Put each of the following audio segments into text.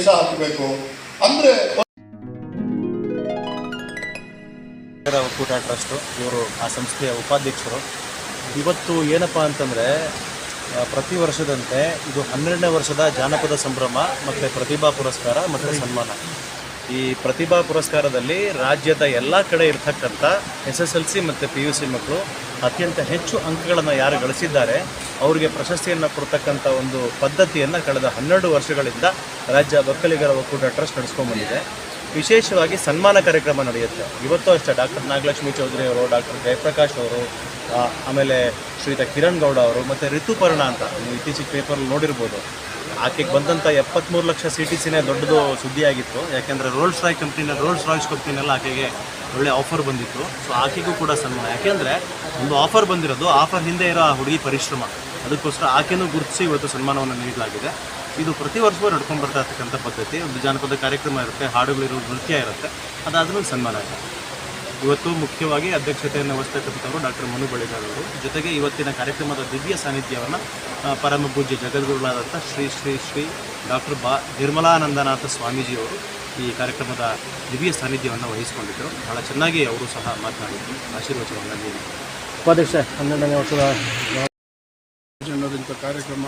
ಹಾಕಬೇಕು ಅಂದ್ರೆ ಒಕ್ಕೂಟ ಟ್ರಸ್ಟ್ ಇವರು ಆ ಸಂಸ್ಥೆಯ ಉಪಾಧ್ಯಕ್ಷರು. ಇವತ್ತು ಏನಪ್ಪ ಅಂತಂದರೆ ಪ್ರತಿ ವರ್ಷದಂತೆ ಇದು 12ನೇ ವರ್ಷದ ಜಾನಪದ ಸಂಭ್ರಮ ಮತ್ತು ಪ್ರತಿಭಾ ಪುರಸ್ಕಾರ ಮತ್ತು ಸನ್ಮಾನ. ಈ ಪ್ರತಿಭಾ ಪುರಸ್ಕಾರದಲ್ಲಿ ರಾಜ್ಯದ ಎಲ್ಲ ಕಡೆ ಇರ್ತಕ್ಕಂಥ SSLC ಮತ್ತು PUC ಮಕ್ಕಳು ಅತ್ಯಂತ ಹೆಚ್ಚು ಅಂಕಗಳನ್ನು ಯಾರು ಗಳಿಸಿದ್ದಾರೆ ಅವರಿಗೆ ಪ್ರಶಸ್ತಿಯನ್ನು ಕೊಡ್ತಕ್ಕಂಥ ಒಂದು ಪದ್ಧತಿಯನ್ನು ಕಳೆದ 12 ವರ್ಷಗಳಿಂದ ರಾಜ್ಯ ಒಕ್ಕಲಿಗರ ಒಕ್ಕೂಟ ಟ್ರಸ್ಟ್ ನಡೆಸ್ಕೊಂಡ್ಬಂದಿದೆ. ವಿಶೇಷವಾಗಿ ಸನ್ಮಾನ ಕಾರ್ಯಕ್ರಮ ನಡೆಯುತ್ತೆ. ಇವತ್ತು ಅಷ್ಟೇ ಡಾಕ್ಟರ್ ನಾಗಲಕ್ಷ್ಮಿ ಚೌಧರಿ ಅವರು, ಡಾಕ್ಟರ್ ಜಯಪ್ರಕಾಶ್ ಅವರು, ಆಮೇಲೆ ಶ್ರೀಯುತ ಕಿರಣ್ ಗೌಡ ಅವರು ಮತ್ತು ಋತುಪರ್ಣ ಅಂತ ನೀವು ಇತ್ತೀಚೆಗೆ ಪೇಪರಲ್ಲಿ ನೋಡಿರ್ಬೋದು. ಆಕೆಗೆ ಬಂದಂಥ 73 ಲಕ್ಷ CTCನೇ ದೊಡ್ಡದು ಸುದ್ದಿಯಾಗಿತ್ತು. ಯಾಕೆಂದರೆ ರೋಲ್ಸ್ ರಾಯ್ಸ್ ಕಂಪ್ನಿನೆಲ್ಲ ಆಕೆಗೆ ಒಳ್ಳೆ ಆಫರ್ ಬಂದಿತ್ತು. ಸೊ ಆಕೆಗೂ ಕೂಡ ಸನ್ಮಾನ. ಯಾಕೆಂದರೆ ಒಂದು ಆಫರ್ ಬಂದಿರೋದು, ಆಫರ್ ಹಿಂದೆ ಇರೋ ಆ ಹುಡುಗಿ ಪರಿಶ್ರಮ, ಅದಕ್ಕೋಸ್ಕರ ಆಕೆನೂ ಗುರುತಿಸಿ ಇವತ್ತು ಸನ್ಮಾನವನ್ನು ನೀಡಲಾಗಿದೆ. ಇದು ಪ್ರತಿ ವರ್ಷವೂ ನಡ್ಕೊಂಡು ಬರ್ತಾ ಇರ್ತಕ್ಕಂಥ ಪದ್ಧತಿ. ಒಂದು ಜಾನಪದ ಕಾರ್ಯಕ್ರಮ ಇರುತ್ತೆ, ಹಾಡುಗಳಿರೋ ನೃತ್ಯ ಇರುತ್ತೆ, ಅದಾದ್ಮೇಲೆ ಸನ್ಮಾನ ಇದೆ. ಇವತ್ತು ಮುಖ್ಯವಾಗಿ ಅಧ್ಯಕ್ಷತೆಯನ್ನು ವಹಿಸ್ತಕ್ಕಂಥವರು ಡಾಕ್ಟರ್ ಮನು ಬಳಿಗಾರ್ ಅವರು. ಜೊತೆಗೆ ಇವತ್ತಿನ ಕಾರ್ಯಕ್ರಮದ ದಿವ್ಯ ಸಾನ್ನಿಧ್ಯವನ್ನು ಪರಮ ಪೂಜ್ಯ ಜಗದ್ಗುರುಗಳಾದಂಥ ಶ್ರೀ ಶ್ರೀ ಶ್ರೀ ಡಾಕ್ಟರ್ ನಿರ್ಮಲಾನಂದನಾಥ ಸ್ವಾಮೀಜಿಯವರು ಈ ಕಾರ್ಯಕ್ರಮದ ದಿವ್ಯ ಸಾನ್ನಿಧ್ಯವನ್ನು ವಹಿಸಿಕೊಂಡಿದ್ದರು. ಬಹಳ ಚೆನ್ನಾಗಿ ಅವರು ಸಹ ಮಾತನಾಡಿದರು, ಆಶೀರ್ವಚನವನ್ನು ನೀಡಿದರು. ಉಪಾಧ್ಯಕ್ಷ 12ನೇ ವರ್ಷದ ಜನರಿಂಥ ಕಾರ್ಯಕ್ರಮ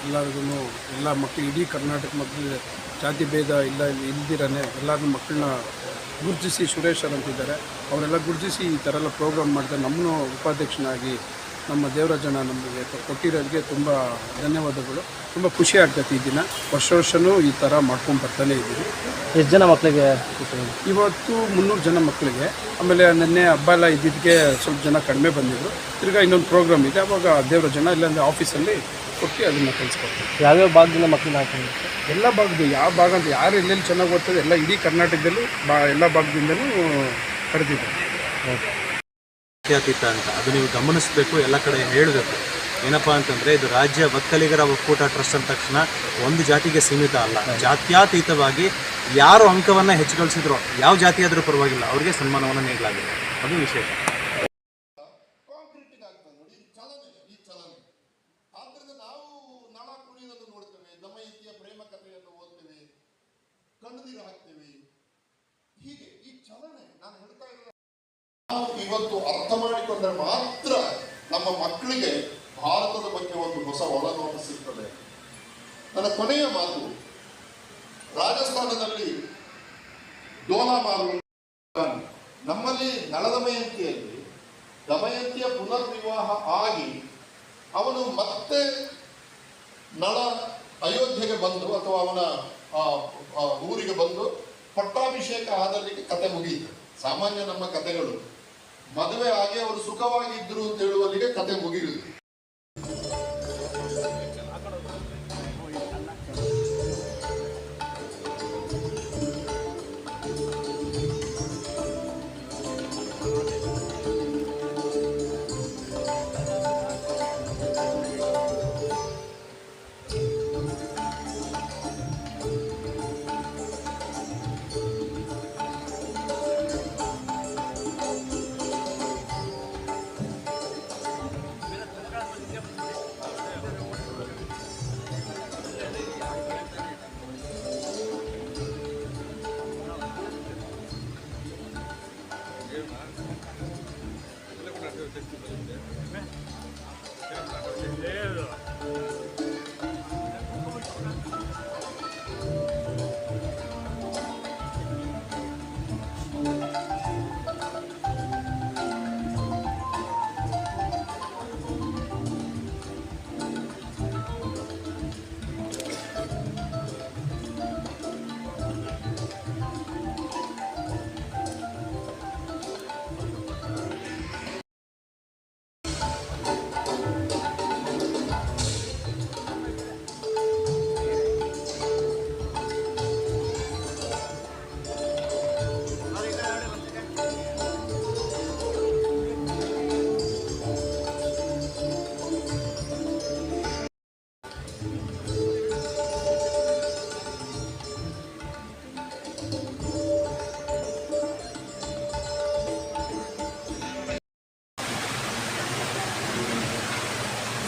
ಎಲ್ಲರಿಗೂ, ಎಲ್ಲ ಮಕ್ಕಳು, ಇಡೀ ಕರ್ನಾಟಕ ಮಕ್ಕಳಿಗೆ ಜಾತಿ ಭೇದ ಇಲ್ದಿರೇ ಎಲ್ಲರೂ ಮಕ್ಕಳನ್ನ ಗುರುತಿಸಿ, ಸುರೇಶರ್ ಅಂತಿದ್ದಾರೆ, ಅವರೆಲ್ಲ ಗುರುತಿಸಿ ಈ ಥರ ಎಲ್ಲ ಪ್ರೋಗ್ರಾಮ್ ಮಾಡಿದ್ರೆ ನಮ್ಮನ್ನು ಉಪಾಧ್ಯಕ್ಷನಾಗಿ ನಮ್ಮ ದೇವರಾಜನ ನಮಗೆ ಕೊಟ್ಟಿರೋರಿಗೆ ತುಂಬ ಧನ್ಯವಾದಗಳು. ತುಂಬ ಖುಷಿ ಆಗ್ತೈತಿ. ಈ ದಿನ ವರ್ಷವೂ ಈ ಥರ ಮಾಡ್ಕೊಂಡು ಬರ್ತಾನೆ ಇದ್ದೀವಿ. ಎಷ್ಟು ಜನ ಮಕ್ಕಳಿಗೆ? ಇವತ್ತು 300 ಜನ ಮಕ್ಕಳಿಗೆ. ಆಮೇಲೆ ನೆನ್ನೆ ಹಬ್ಬ ಎಲ್ಲ ಇದ್ದಿದ್ದಕ್ಕೆ ಸ್ವಲ್ಪ ಜನ ಕಡಿಮೆ ಬಂದಿದ್ದರು. ತಿರ್ಗಾ ಇನ್ನೊಂದು ಪ್ರೋಗ್ರಾಮ್ ಇದೆ, ಅವಾಗ ದೇವರಾಜನ ಇಲ್ಲಾಂದರೆ ಆಫೀಸಲ್ಲಿ ಕೊಟ್ಟು ಅದನ್ನು ಕಲಿಸ್ಕೊಡ್ತೀವಿ. ಯಾವ್ಯಾವ ಭಾಗದಿಂದ ಮಕ್ಕಳನ್ನ ಹಾಕೊಂಡು? ಎಲ್ಲ ಭಾಗದ್ದು, ಯಾವ ಭಾಗ ಅಂತ ಯಾರು ಎಲ್ಲೆಲ್ಲಿ ಚೆನ್ನಾಗಿ ಓದ್ತದೆ ಎಲ್ಲ ಇಡೀ ಕರ್ನಾಟಕದಲ್ಲೂ ಎಲ್ಲ ಭಾಗದಿಂದಲೂ ಕರೆದಿದ್ದಾರೆ. ಜಾತ್ಯತೀತ ಅಂತ ಅದು ನೀವು ಗಮನಿಸಬೇಕು, ಎಲ್ಲ ಕಡೆ ಹೇಳಬೇಕು. ಏನಪ್ಪ ಅಂತಂದರೆ ಇದು ರಾಜ್ಯ ಒಕ್ಕಲಿಗರ ಒಕ್ಕೂಟ ಟ್ರಸ್ಟ್ ಅಂದ ತಕ್ಷಣ ಒಂದು ಜಾತಿಗೆ ಸೀಮಿತ ಅಲ್ಲ, ಜಾತ್ಯತೀತವಾಗಿ ಯಾರು ಅಂಕವನ್ನು ಹೆಚ್ಚು ಗಳಿಸಿದ್ರು, ಯಾವ ಜಾತಿ ಆದರೂ ಪರವಾಗಿಲ್ಲ, ಅವರಿಗೆ ಸನ್ಮಾನವನ್ನು ನೀಡಲಾಗಿದೆ. ಅದು ವಿಶೇಷ. ನಾವು ಇವತ್ತು ಅರ್ಥ ಮಾಡಿಕೊಂಡ್ರೆ ಮಾತ್ರ ನಮ್ಮ ಮಕ್ಕಳಿಗೆ ಭಾರತದ ಬಗ್ಗೆ ಒಂದು ಹೊಸ ಒಳನೋಟ ಸಿಗ್ತದೆ. ನನ್ನ ಕೊನೆಯ ಮಾತು, ರಾಜಸ್ಥಾನದಲ್ಲಿ ಡೋಲಾಮಾರು, ನಮ್ಮಲ್ಲಿ ನಳ ದಮಯಂತಿಯಲ್ಲಿ ದಮಯಂತಿಯ ಪುನರ್ವಿವಾಹ ಆಗಿ ಅವನು ಮತ್ತೆ ನಳ ಅಯೋಧ್ಯೆಗೆ ಬಂದು ಅಥವಾ ಅವನ ಊರಿಗೆ ಬಂದು ಪಟ್ಟಾಭಿಷೇಕ ಆದಲ್ಲಿಗೆ ಕತೆ ಮುಗಿಯಿತು. ಸಾಮಾನ್ಯ ನಮ್ಮ ಕತೆಗಳು ಮದುವೆ ಆಗಿ ಅವರು ಸುಖವಾಗಿದ್ರು ಅಂತ ಹೇಳುವಲ್ಲಿಗೆ ಕತೆ ಮುಗಿಯುವುದು.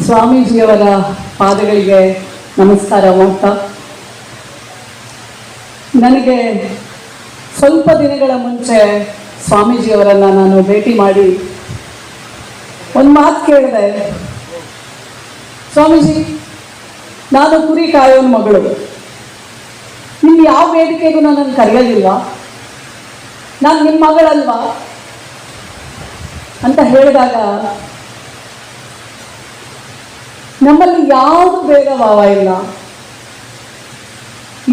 ಸ್ವಾಮೀಜಿಯವರ ಪಾದಗಳಿಗೆ ನಮಸ್ಕಾರ ಮಾಡ್ತಾ ನನಗೆ ಸ್ವಲ್ಪ ದಿನಗಳ ಮುಂಚೆ ಸ್ವಾಮೀಜಿಯವರನ್ನು ನಾನು ಭೇಟಿ ಮಾಡಿ ಒಂದು ಮಾತು ಕೇಳಿದೆ. ಸ್ವಾಮೀಜಿ, ನಾನು ಕುರಿ ಕಾಯೋನ್ ಮಗಳು, ನಿಮ್ಮ ಯಾವ ವೇದಿಕೆಗೂ ನನ್ನನ್ನು ಕರೆಯೋದಿಲ್ವಾ? ನಾನು ನಿಮ್ಮ ಮಗಳಲ್ವಾ ಅಂತ ಹೇಳಿದಾಗ ನಮ್ಮಲ್ಲಿ ಯಾವುದು ಭೇದ ಭಾವ ಇಲ್ಲ.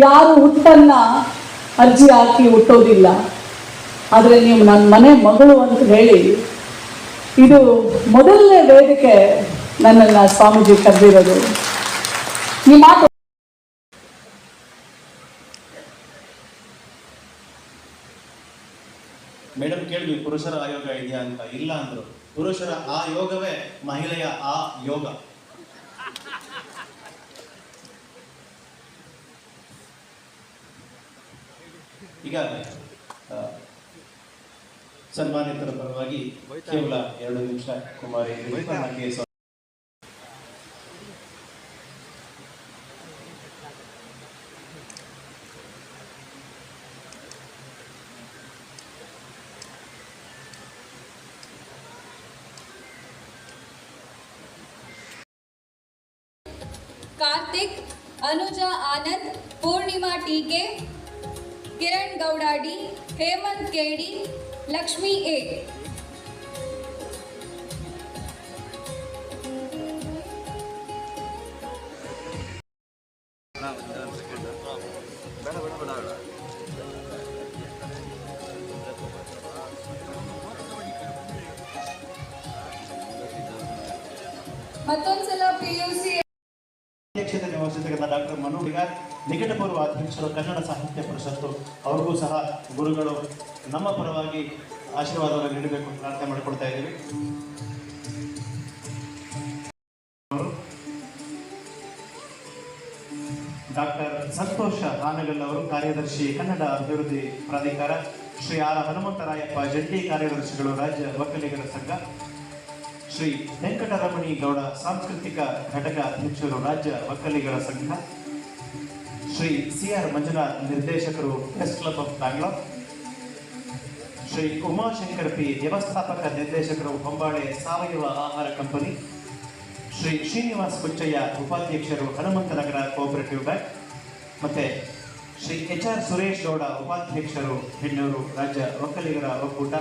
ಯಾರು ಹುಟ್ಟನ್ನ ಅರ್ಜಿ ಹಾಕಿ ಹುಟ್ಟೋದಿಲ್ಲ. ಆದರೆ ನೀವು ನನ್ನ ಮನೆ ಮಗಳು ಅಂತ ಹೇಳಿ ಇದು ಮೊದಲನೇ ವೇದಿಕೆ ನನ್ನನ್ನು ಸ್ವಾಮೀಜಿ ಕರೆದಿರೋದು. ಈ ಮಾತು ಮೇಡಮ್ ಕೇಳಿದ್ವಿ ಪುರುಷರ ಆಯೋಗ ಇದೆಯಾ ಅಂತ. ಇಲ್ಲ ಅಂದ್ರು. ಪುರುಷರ ಆ ಯೋಗವೇ ಮಹಿಳೆಯ ಆ ಯೋಗ. ಈಗ ಸನ್ಮಾನಿತರ ಪರವಾಗಿ ಕೇವಲ 2 ನಿಮಿಷ ಕುಮಾರಿ कार्तिक, अनुजा आनंद, पूर्णिमा टीके, किरण गौडाडी, हेमंत केडी, लक्ष्मी ए. ಮತ್ತೊಂದ್ಸಲ PUC ಅಧ್ಯಕ್ಷತೆ ವಹಿಸಿದ ಡಾಕ್ಟರ್ ಮನು ಬಿಗಾರ್, ನಿಕಟಪೂರ್ವ ಅಧ್ಯಕ್ಷರು ಕನ್ನಡ ಸಾಹಿತ್ಯ ಪರಿಷತ್ತು, ಅವ್ರಿಗೂ ಸಹ ಗುರುಗಳು ನಮ್ಮ ಪರವಾಗಿ ಆಶೀರ್ವಾದವನ್ನು ನೀಡಬೇಕು ಪ್ರಾರ್ಥನೆ ಮಾಡಿಕೊಡ್ತಾ ಇದ್ದೀವಿ. ಡಾಕ್ಟರ್ ಸಂತೋಷ ಹಾನಗಲ್ ಅವರು, ಕಾರ್ಯದರ್ಶಿ ಕನ್ನಡ ಅಭಿವೃದ್ಧಿ ಪ್ರಾಧಿಕಾರ. ಶ್ರೀ ಆರ್ ಹನುಮಂತರಾಯಪ್ಪ, ಜಂಟಿ ಕಾರ್ಯದರ್ಶಿಗಳು, ರಾಜ್ಯ ಒಕ್ಕಲಿಗರ ಸಂಘ. ಶ್ರೀ ವೆಂಕಟರಮಣಿ ಗೌಡ, ಸಾಂಸ್ಕೃತಿಕ ಘಟಕ ಅಧ್ಯಕ್ಷರು, ರಾಜ್ಯ ಒಕ್ಕಲಿಗರ ಸಂಘ. ಶ್ರೀ CR ಮಂಜುನಾಥ್, ನಿರ್ದೇಶಕರು, press club of Bangalore. Shri Umashankar P, ವ್ಯವಸ್ಥಾಪಕ ನಿರ್ದೇಶಕರು, ಹೊಂಬಾಳೆ ಸಾವಯವ ಆಹಾರ ಕಂಪನಿ. ಶ್ರೀ ಶ್ರೀನಿವಾಸ್ ಕುಚ್ಚಯ್ಯ, ಉಪಾಧ್ಯಕ್ಷರು, ಹನುಮಂತನಗರ ಕೋಆಪರೇಟಿವ್ ಬ್ಯಾಂಕ್. ಮತ್ತೆ ಶ್ರೀ HR ಸುರೇಶ್ ಗೌಡ, ಉಪಾಧ್ಯಕ್ಷರು, ಹೆಣ್ಣೂರು, ರಾಜ್ಯ ಒಕ್ಕಲಿಗರ ಒಕ್ಕೂಟ.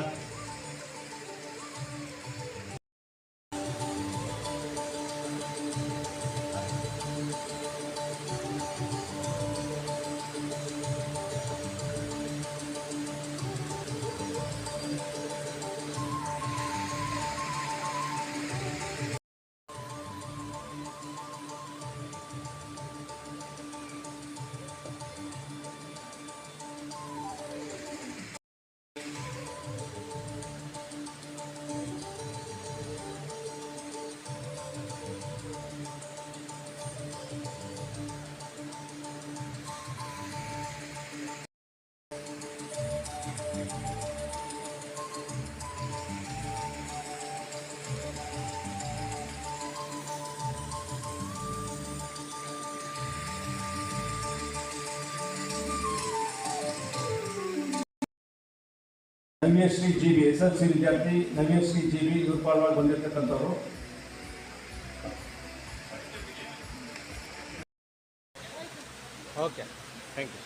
ನವ್ಯಶ್ರೀ GB, SLC ವಿದ್ಯಾರ್ಥಿ ನವ್ಯಶ್ರೀ GB ಇವ್ರ ಪಾಲ್ವಾಗಿ ಬಂದಿರತಕ್ಕಂಥವ್ರು. Okay, thank you.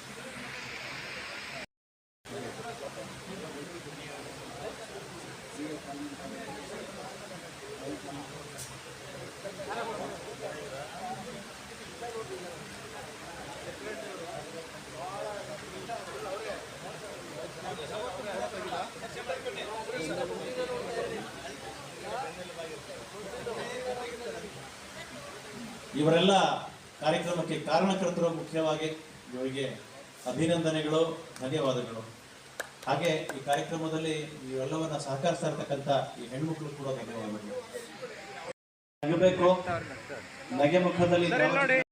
ಇವರೆಲ್ಲ ಕಾರ್ಯಕ್ರಮಕ್ಕೆ ಕಾರಣಕರ್ತರು. ಮುಖ್ಯವಾಗಿ ಇವರಿಗೆ ಅಭಿನಂದನೆಗಳು, ಧನ್ಯವಾದಗಳು. ಹಾಗೆ ಈ ಕಾರ್ಯಕ್ರಮದಲ್ಲಿ ಇವೆಲ್ಲವನ್ನ ಸಹಕರಿಸ್ತಾ ಇರ್ತಕ್ಕಂಥ ಈ ಹೆಣ್ಮಕ್ಳು ಕೂಡ ಧನ್ಯವಾದಗಳು. ನಗಬೇಕು, ನಗೆ ಮುಖದಲ್ಲಿ